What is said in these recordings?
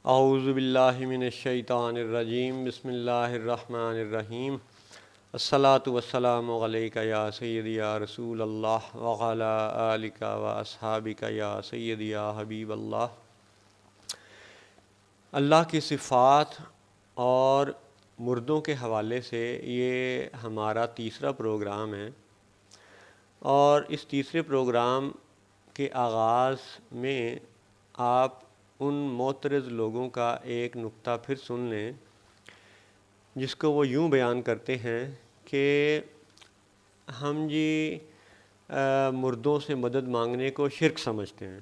اعوذ باللہ من الشیطان الرجیم بسم اللہ الرحمن الرحیم الصلاۃ والسلام علیک یا سیدی یا رسول اللہ وعلی آلک و اصحابک یا سیدی یا حبیب اللہ۔ اللہ کی صفات اور مردوں کے حوالے سے یہ ہمارا تیسرا پروگرام ہے، اور اس تیسرے پروگرام کے آغاز میں آپ ان معترض لوگوں کا ایک نقطہ پھر سن لیں، جس کو وہ یوں بیان کرتے ہیں کہ ہم مردوں سے مدد مانگنے کو شرک سمجھتے ہیں۔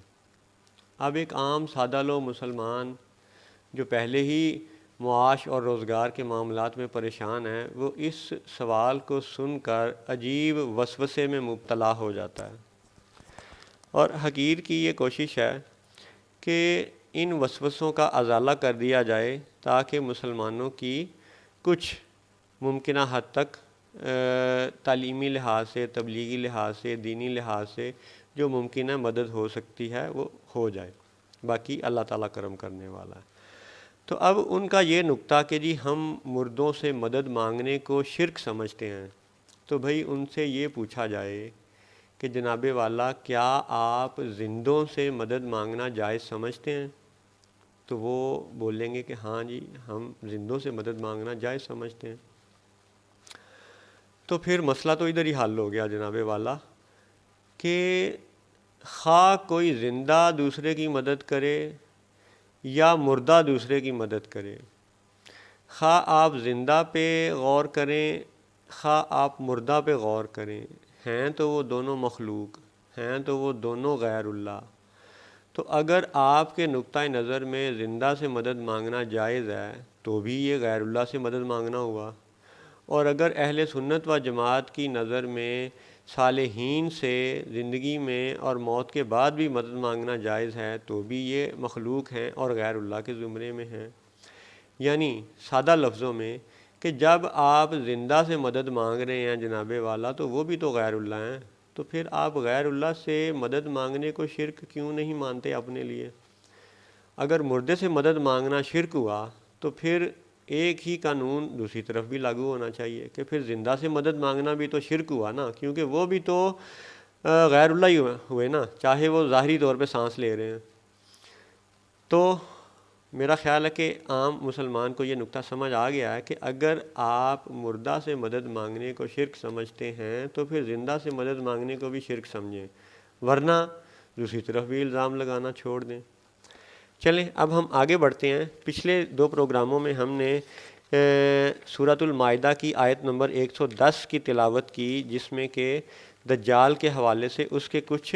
اب ایک عام سادہ لو مسلمان جو پہلے ہی معاش اور روزگار کے معاملات میں پریشان ہیں، وہ اس سوال کو سن کر عجیب وسوسے میں مبتلا ہو جاتا ہے، اور حقیر کی یہ کوشش ہے کہ ان وسوسوں کا ازالہ کر دیا جائے تاکہ مسلمانوں کی کچھ ممکنہ حد تک تعلیمی لحاظ سے، تبلیغی لحاظ سے، دینی لحاظ سے جو ممکنہ مدد ہو سکتی ہے وہ ہو جائے، باقی اللہ تعالیٰ کرم کرنے والا ہے۔ تو اب ان کا یہ نقطہ کہ ہم مردوں سے مدد مانگنے کو شرک سمجھتے ہیں، تو بھئی ان سے یہ پوچھا جائے کہ جناب والا کیا آپ زندوں سے مدد مانگنا جائز سمجھتے ہیں؟ تو وہ بولیں گے کہ ہاں جی، ہم زندوں سے مدد مانگنا جائز سمجھتے ہیں۔ تو پھر مسئلہ تو ادھر ہی حل ہو گیا جناب والا کہ خواہ کوئی زندہ دوسرے کی مدد کرے یا مردہ دوسرے کی مدد کرے، خواہ آپ زندہ پہ غور کریں خواہ آپ مردہ پہ غور کریں، ہیں تو وہ دونوں مخلوق، ہیں تو وہ دونوں غیر اللہ۔ تو اگر آپ کے نقطۂ نظر میں زندہ سے مدد مانگنا جائز ہے تو بھی یہ غیر اللہ سے مدد مانگنا ہوا، اور اگر اہل سنت و جماعت کی نظر میں صالحین سے زندگی میں اور موت کے بعد بھی مدد مانگنا جائز ہے تو بھی یہ مخلوق ہیں اور غیر اللہ کے زمرے میں ہیں۔ یعنی سادہ لفظوں میں کہ جب آپ زندہ سے مدد مانگ رہے ہیں جناب والا تو وہ بھی تو غیر اللہ ہیں، تو پھر آپ غیر اللہ سے مدد مانگنے کو شرک کیوں نہیں مانتے اپنے لیے؟ اگر مردے سے مدد مانگنا شرک ہوا تو پھر ایک ہی قانون دوسری طرف بھی لاگو ہونا چاہیے کہ پھر زندہ سے مدد مانگنا بھی تو شرک ہوا نا، کیونکہ وہ بھی تو غیر اللہ ہی ہوئے نا، چاہے وہ ظاہری طور پہ سانس لے رہے ہیں۔ تو میرا خیال ہے کہ عام مسلمان کو یہ نقطہ سمجھ آ گیا ہے کہ اگر آپ مردہ سے مدد مانگنے کو شرک سمجھتے ہیں تو پھر زندہ سے مدد مانگنے کو بھی شرک سمجھیں، ورنہ دوسری طرف بھی الزام لگانا چھوڑ دیں۔ چلیں اب ہم آگے بڑھتے ہیں۔ پچھلے دو پروگراموں میں ہم نے سورۃ المائدہ کی آیت نمبر 110 کی تلاوت کی، جس میں کہ دجال کے حوالے سے اس کے کچھ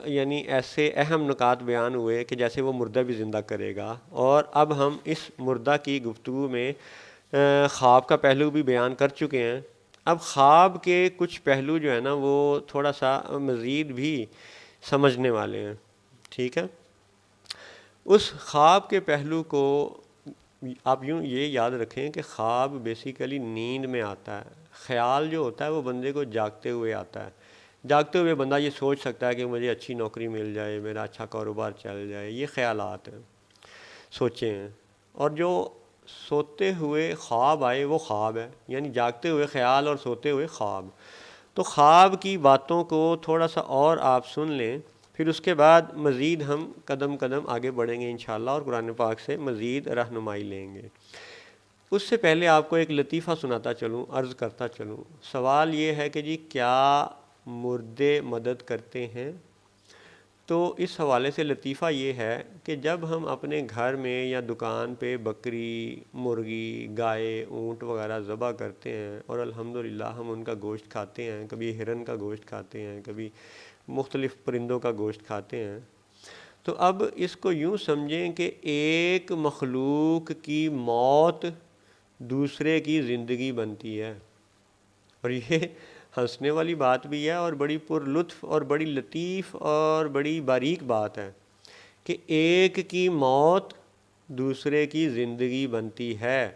یعنی ایسے اہم نکات بیان ہوئے کہ جیسے وہ مردہ بھی زندہ کرے گا، اور اب ہم اس مردہ کی گفتگو میں خواب کا پہلو بھی بیان کر چکے ہیں۔ اب خواب کے کچھ پہلو جو ہے نا وہ تھوڑا سا مزید بھی سمجھنے والے ہیں، ٹھیک ہے؟ اس خواب کے پہلو کو آپ یوں یہ یاد رکھیں کہ خواب بیسیکلی نیند میں آتا ہے، خیال جو ہوتا ہے وہ بندے کو جاگتے ہوئے آتا ہے۔ جاگتے ہوئے بندہ یہ سوچ سکتا ہے کہ مجھے اچھی نوکری مل جائے، میرا اچھا کاروبار چل جائے، یہ خیالات ہیں، سوچیں ہیں۔ اور جو سوتے ہوئے خواب آئے وہ خواب ہے، یعنی جاگتے ہوئے خیال اور سوتے ہوئے خواب۔ تو خواب کی باتوں کو تھوڑا سا اور آپ سن لیں، پھر اس کے بعد مزید ہم قدم قدم آگے بڑھیں گے انشاءاللہ، اور قرآن پاک سے مزید رہنمائی لیں گے۔ اس سے پہلے آپ کو ایک لطیفہ سناتا چلوں، عرض کرتا چلوں۔ سوال یہ ہے کہ کیا مردے مدد کرتے ہیں؟ تو اس حوالے سے لطیفہ یہ ہے کہ جب ہم اپنے گھر میں یا دکان پہ بکری، مرغی، گائے، اونٹ وغیرہ ذبح کرتے ہیں، اور الحمدللہ ہم ان کا گوشت کھاتے ہیں، کبھی ہرن کا گوشت کھاتے ہیں، کبھی مختلف پرندوں کا گوشت کھاتے ہیں، تو اب اس کو یوں سمجھیں کہ ایک مخلوق کی موت دوسرے کی زندگی بنتی ہے، اور یہ ہنسنے والی بات بھی ہے اور بڑی پر لطف اور بڑی لطیف اور بڑی باریک بات ہے کہ ایک کی موت دوسرے کی زندگی بنتی ہے۔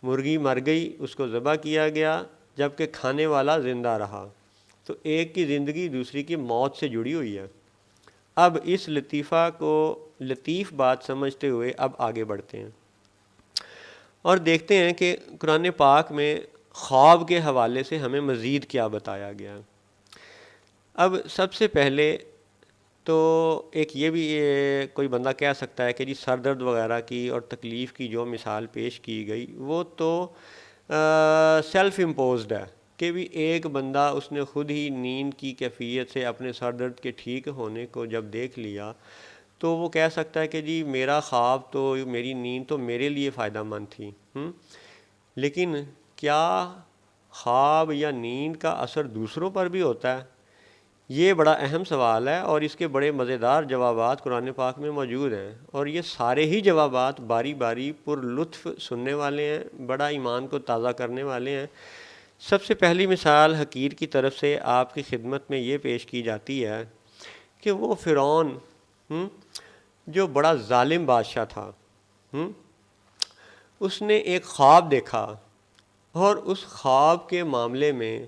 مرغی مر گئی، اس کو ذبح کیا گیا، جبکہ کھانے والا زندہ رہا، تو ایک کی زندگی دوسری کی موت سے جڑی ہوئی ہے۔ اب اس لطیفہ کو لطیف بات سمجھتے ہوئے اب آگے بڑھتے ہیں اور دیکھتے ہیں کہ قرآن پاک میں خواب کے حوالے سے ہمیں مزید کیا بتایا گیا۔ اب سب سے پہلے تو ایک یہ بھی کوئی بندہ کہہ سکتا ہے کہ جی سر درد وغیرہ کی اور تکلیف کی جو مثال پیش کی گئی وہ تو سیلف امپوزڈ ہے کہ بھی ایک بندہ اس نے خود ہی نیند کی کیفیت سے اپنے سر درد کے ٹھیک ہونے کو جب دیکھ لیا تو وہ کہہ سکتا ہے کہ جی میرا خواب تو میری نیند تو میرے لیے فائدہ مند تھی۔ لیکن کیا خواب یا نیند کا اثر دوسروں پر بھی ہوتا ہے؟ یہ بڑا اہم سوال ہے اور اس کے بڑے مزیدار جوابات قرآن پاک میں موجود ہیں، اور یہ سارے ہی جوابات باری باری پر لطف سننے والے ہیں، بڑا ایمان کو تازہ کرنے والے ہیں۔ سب سے پہلی مثال حقیر کی طرف سے آپ کی خدمت میں یہ پیش کی جاتی ہے کہ وہ فرعون جو بڑا ظالم بادشاہ تھا، اس نے ایک خواب دیکھا، اور اس خواب کے معاملے میں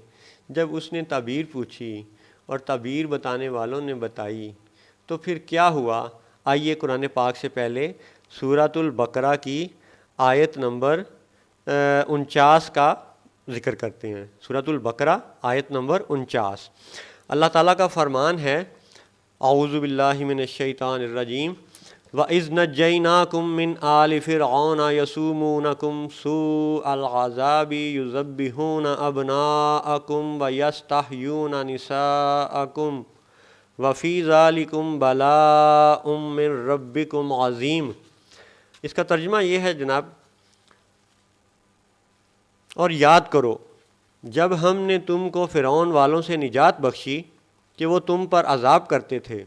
جب اس نے تعبیر پوچھی اور تعبیر بتانے والوں نے بتائی تو پھر کیا ہوا؟ آئیے قرآن پاک سے پہلے سورۃ البقرہ کی آیت نمبر 49 کا ذکر کرتے ہیں۔ سورۃ البقرہ آیت نمبر 49، اللہ تعالیٰ کا فرمان ہے، اعوذ باللہ من الشیطان الرجیم، وَإِذْ نَجَّيْنَاكُم مِّنْ آلِ فِرْعَوْنَ يَسُومُونَكُمْ سُوءَ الْعَذَابِ يُذَبِّحُونَ أَبْنَاءَكُمْ وَيَسْتَحْيُونَ نِسَاءَكُمْ وَفِي ذَلِكُمْ بَلَاءٌ مِّن رَبِّكُمْ عَظِيمٌ۔ اس کا ترجمہ یہ ہے جناب، اور یاد کرو جب ہم نے تم کو فرعون والوں سے نجات بخشی کہ وہ تم پر عذاب کرتے تھے،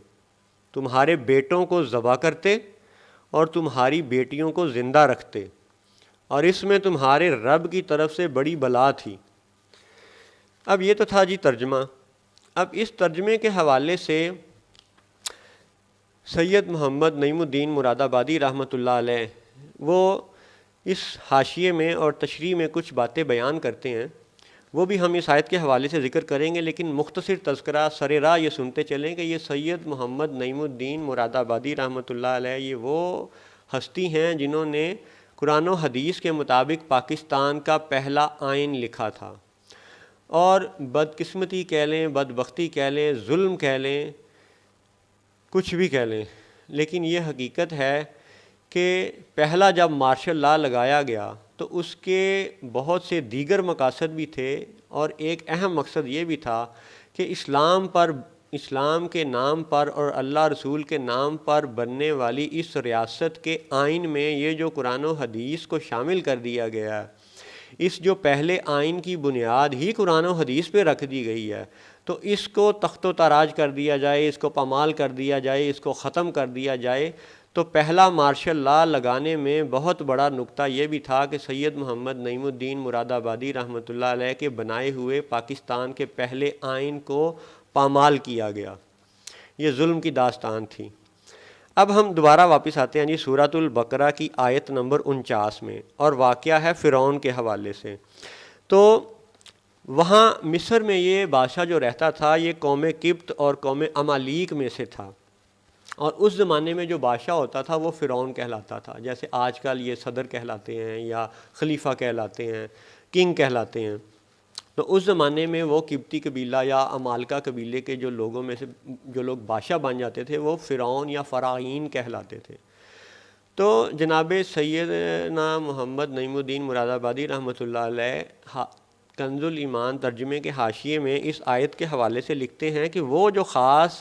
تمہارے بیٹوں کو ذبح کرتے اور تمہاری بیٹیوں کو زندہ رکھتے، اور اس میں تمہارے رب کی طرف سے بڑی بلا تھی۔ اب یہ تو تھا جی ترجمہ۔ اب اس ترجمے کے حوالے سے سید محمد نعیم الدین مراد آبادی رحمۃ اللہ علیہ وہ اس حاشیے میں اور تشریح میں کچھ باتیں بیان کرتے ہیں، وہ بھی ہم اس آیت کے حوالے سے ذکر کریں گے، لیکن مختصر تذکرہ سر راہ یہ سنتے چلیں کہ یہ سید محمد نعیم الدین مراد آبادی رحمۃ اللہ علیہ یہ وہ ہستی ہیں جنہوں نے قرآن و حدیث کے مطابق پاکستان کا پہلا آئین لکھا تھا، اور بدقسمتی کہہ لیں، بدبختی کہہ لیں، ظلم کہہ لیں، کچھ بھی کہہ لیں، لیکن یہ حقیقت ہے کہ پہلا جب مارشل لا لگایا گیا تو اس کے بہت سے دیگر مقاصد بھی تھے، اور ایک اہم مقصد یہ بھی تھا کہ اسلام کے نام پر اور اللہ رسول کے نام پر بننے والی اس ریاست کے آئین میں یہ جو قرآن و حدیث کو شامل کر دیا گیا ہے، اس جو پہلے آئین کی بنیاد ہی قرآن و حدیث پہ رکھ دی گئی ہے، تو اس کو تخت و تاراج کر دیا جائے، اس کو پامال کر دیا جائے، اس کو ختم کر دیا جائے۔ تو پہلا مارشل لا لگانے میں بہت بڑا نقطہ یہ بھی تھا کہ سید محمد نعیم الدین مراد آبادی رحمۃ اللہ علیہ کے بنائے ہوئے پاکستان کے پہلے آئین کو پامال کیا گیا۔ یہ ظلم کی داستان تھی۔ اب ہم دوبارہ واپس آتے ہیں جی سورۃ البقرہ کی آیت نمبر 49 میں، اور واقعہ ہے فرعون کے حوالے سے۔ تو وہاں مصر میں یہ بادشاہ جو رہتا تھا یہ قوم قبط اور قوم امالیک میں سے تھا، اور اس زمانے میں جو بادشاہ ہوتا تھا وہ فرعون کہلاتا تھا، جیسے آج کل یہ صدر کہلاتے ہیں یا خلیفہ کہلاتے ہیں، کنگ کہلاتے ہیں۔ تو اس زمانے میں وہ قبطی قبیلہ یا امالکہ قبیلے کے جو لوگوں میں سے جو لوگ بادشاہ بن جاتے تھے وہ فرعون یا فراعین کہلاتے تھے۔ تو جناب سیدنا محمد نعیم الدین مراد آبادی رحمۃ اللہ علیہ کنز الایمان ترجمے کے حاشیے میں اس آیت کے حوالے سے لکھتے ہیں کہ وہ جو خاص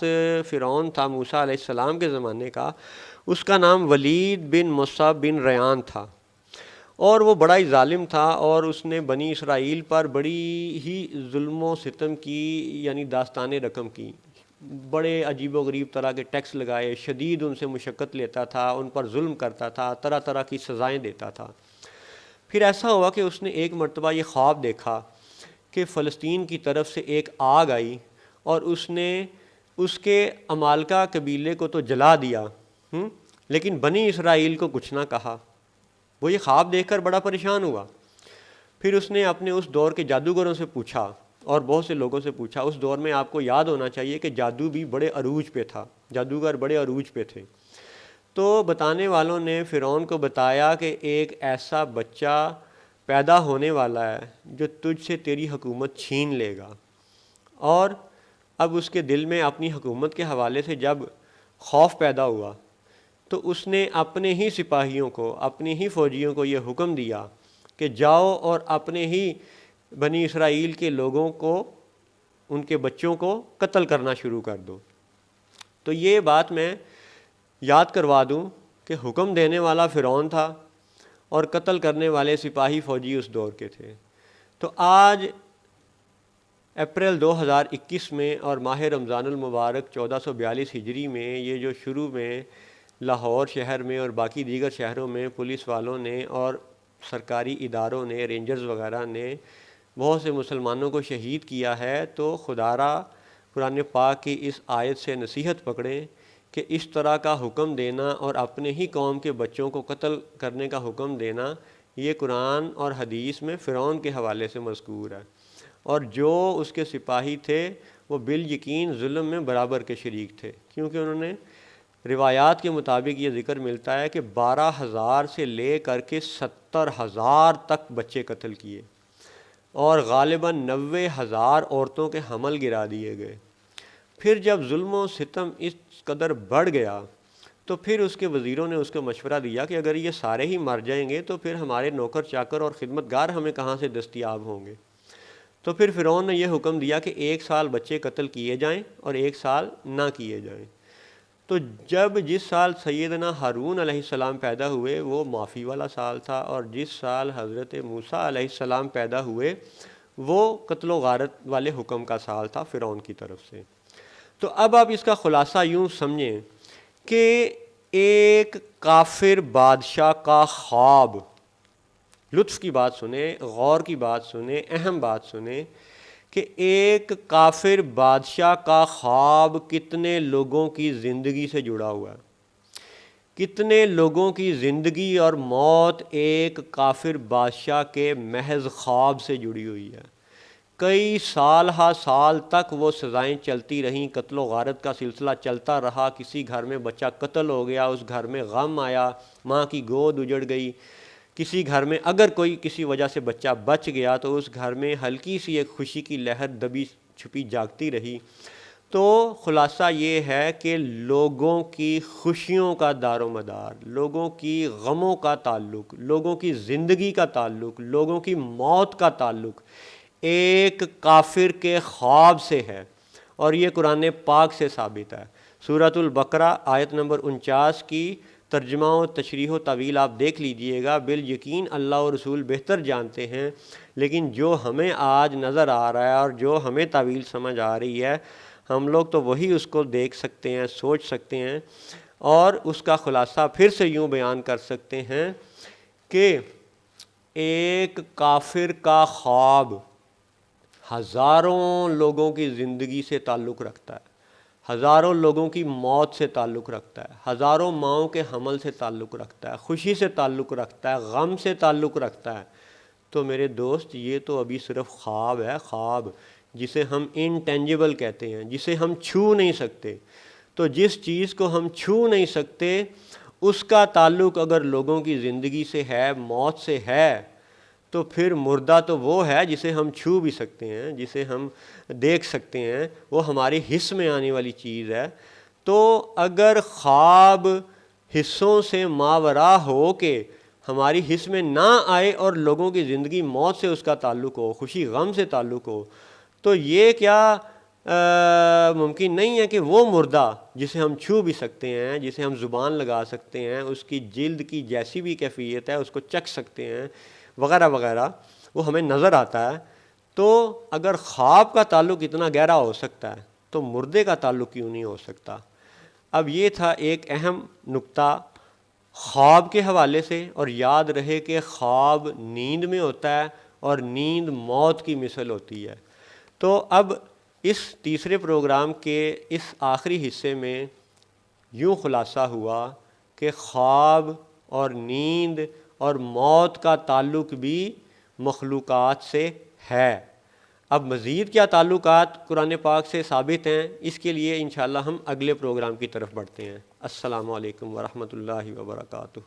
فرعون تھا موسیٰ علیہ السلام کے زمانے کا، اس کا نام ولید بن مصعب بن ریان تھا، اور وہ بڑا ہی ظالم تھا، اور اس نے بنی اسرائیل پر بڑی ہی ظلم و ستم کی، یعنی داستان رقم کی، بڑے عجیب و غریب طرح کے ٹیکس لگائے، شدید ان سے مشقت لیتا تھا، ان پر ظلم کرتا تھا، طرح طرح کی سزائیں دیتا تھا۔ پھر ایسا ہوا کہ اس نے ایک مرتبہ یہ خواب دیکھا کہ فلسطین کی طرف سے ایک آگ آئی، اور اس نے اس کے امالکہ قبیلے کو تو جلا دیا، لیکن بنی اسرائیل کو کچھ نہ کہا۔ وہ یہ خواب دیکھ کر بڑا پریشان ہوا۔ پھر اس نے اپنے اس دور کے جادوگروں سے پوچھا اور بہت سے لوگوں سے پوچھا۔ اس دور میں آپ کو یاد ہونا چاہیے کہ جادو بھی بڑے عروج پہ تھا، جادوگر بڑے عروج پہ تھے۔ تو بتانے والوں نے فرعون کو بتایا کہ ایک ایسا بچہ پیدا ہونے والا ہے جو تجھ سے تیری حکومت چھین لے گا، اور اب اس کے دل میں اپنی حکومت کے حوالے سے جب خوف پیدا ہوا تو اس نے اپنے ہی سپاہیوں کو، اپنی ہی فوجیوں کو یہ حکم دیا کہ جاؤ اور اپنے ہی بنی اسرائیل کے لوگوں کو، ان کے بچوں کو قتل کرنا شروع کر دو۔ تو یہ بات میں یاد کروا دوں کہ حکم دینے والا فرعون تھا اور قتل کرنے والے سپاہی فوجی اس دور کے تھے۔ تو آج اپریل 2021 میں اور ماہ رمضان المبارک 1442 ہجری میں یہ جو شروع میں لاہور شہر میں اور باقی دیگر شہروں میں پولیس والوں نے اور سرکاری اداروں نے، رینجرز وغیرہ نے بہت سے مسلمانوں کو شہید کیا ہے، تو خدا را قرآن پاک کی اس آیت سے نصیحت پکڑیں کہ اس طرح کا حکم دینا اور اپنے ہی قوم کے بچوں کو قتل کرنے کا حکم دینا، یہ قرآن اور حدیث میں فرعون کے حوالے سے مذکور ہے، اور جو اس کے سپاہی تھے وہ بالیقین ظلم میں برابر کے شریک تھے، کیونکہ انہوں نے روایات کے مطابق یہ ذکر ملتا ہے کہ 12,000 سے لے کر کے 70,000 تک بچے قتل کیے، اور غالباً 90,000 عورتوں کے حمل گرا دیے گئے۔ پھر جب ظلم و ستم اس قدر بڑھ گیا تو پھر اس کے وزیروں نے اس کو مشورہ دیا کہ اگر یہ سارے ہی مر جائیں گے تو پھر ہمارے نوکر چاکر اور خدمتگار ہمیں کہاں سے دستیاب ہوں گے۔ تو پھر فرعون نے یہ حکم دیا کہ 1 سال بچے قتل کیے جائیں اور 1 سال نہ کیے جائیں۔ تو جس سال سیدنا ہارون علیہ السلام پیدا ہوئے وہ معافی والا سال تھا، اور جس سال حضرت موسیٰ علیہ السلام پیدا ہوئے وہ قتل و غارت والے حکم کا سال تھا فرعون کی طرف سے۔ تو اب آپ اس کا خلاصہ یوں سمجھیں کہ ایک کافر بادشاہ کا خواب، لطف کی بات سنیں، غور کی بات سنیں، اہم بات سنیں کہ ایک کافر بادشاہ کا خواب کتنے لوگوں کی زندگی سے جڑا ہوا ہے، کتنے لوگوں کی زندگی اور موت ایک کافر بادشاہ کے محض خواب سے جڑی ہوئی ہے۔ کئی سال ہا سال تک وہ سزائیں چلتی رہیں، قتل و غارت کا سلسلہ چلتا رہا، کسی گھر میں بچہ قتل ہو گیا، اس گھر میں غم آیا، ماں کی گود اجڑ گئی، کسی گھر میں اگر کوئی کسی وجہ سے بچہ بچ گیا تو اس گھر میں ہلکی سی ایک خوشی کی لہر دبی چھپی جاگتی رہی۔ تو خلاصہ یہ ہے کہ لوگوں کی خوشیوں کا دار و مدار، لوگوں کی غموں کا تعلق، لوگوں کی زندگی کا تعلق، لوگوں کی موت کا تعلق ایک کافر کے خواب سے ہے، اور یہ قرآن پاک سے ثابت ہے۔ سورۃ البقرہ آیت نمبر 49 کی ترجمہ و تشریح و تعویل آپ دیکھ لیجئے گا، بالیقین اللہ اور رسول بہتر جانتے ہیں، لیکن جو ہمیں آج نظر آ رہا ہے اور جو ہمیں تعویل سمجھ آ رہی ہے، ہم لوگ تو وہی اس کو دیکھ سکتے ہیں، سوچ سکتے ہیں، اور اس کا خلاصہ پھر سے یوں بیان کر سکتے ہیں کہ ایک کافر کا خواب ہزاروں لوگوں کی زندگی سے تعلق رکھتا ہے، ہزاروں لوگوں کی موت سے تعلق رکھتا ہے، ہزاروں ماؤں کے حمل سے تعلق رکھتا ہے، خوشی سے تعلق رکھتا ہے، غم سے تعلق رکھتا ہے۔ تو میرے دوست یہ تو ابھی صرف خواب ہے، خواب جسے ہم انٹینجیبل کہتے ہیں، جسے ہم چھو نہیں سکتے۔ تو جس چیز کو ہم چھو نہیں سکتے اس کا تعلق اگر لوگوں کی زندگی سے ہے، موت سے ہے، تو پھر مردہ تو وہ ہے جسے ہم چھو بھی سکتے ہیں، جسے ہم دیکھ سکتے ہیں، وہ ہماری حس میں آنے والی چیز ہے۔ تو اگر خواب حصوں سے ماورا ہو کہ ہماری حس میں نہ آئے اور لوگوں کی زندگی موت سے اس کا تعلق ہو، خوشی غم سے تعلق ہو، تو یہ کیا ممکن نہیں ہے کہ وہ مردہ جسے ہم چھو بھی سکتے ہیں، جسے ہم زبان لگا سکتے ہیں، اس کی جلد کی جیسی بھی کیفیت ہے اس کو چکھ سکتے ہیں وغیرہ وغیرہ، وہ ہمیں نظر آتا ہے۔ تو اگر خواب کا تعلق اتنا گہرا ہو سکتا ہے تو مردے کا تعلق کیوں نہیں ہو سکتا؟ اب یہ تھا ایک اہم نقطہ خواب کے حوالے سے، اور یاد رہے کہ خواب نیند میں ہوتا ہے اور نیند موت کی مثل ہوتی ہے۔ تو اب اس تیسرے پروگرام کے اس آخری حصے میں یوں خلاصہ ہوا کہ خواب اور نیند اور موت کا تعلق بھی مخلوقات سے ہے۔ اب مزید کیا تعلقات قرآن پاک سے ثابت ہیں، اس کے لیے انشاءاللہ ہم اگلے پروگرام کی طرف بڑھتے ہیں۔ السلام علیکم ورحمۃ اللہ وبرکاتہ.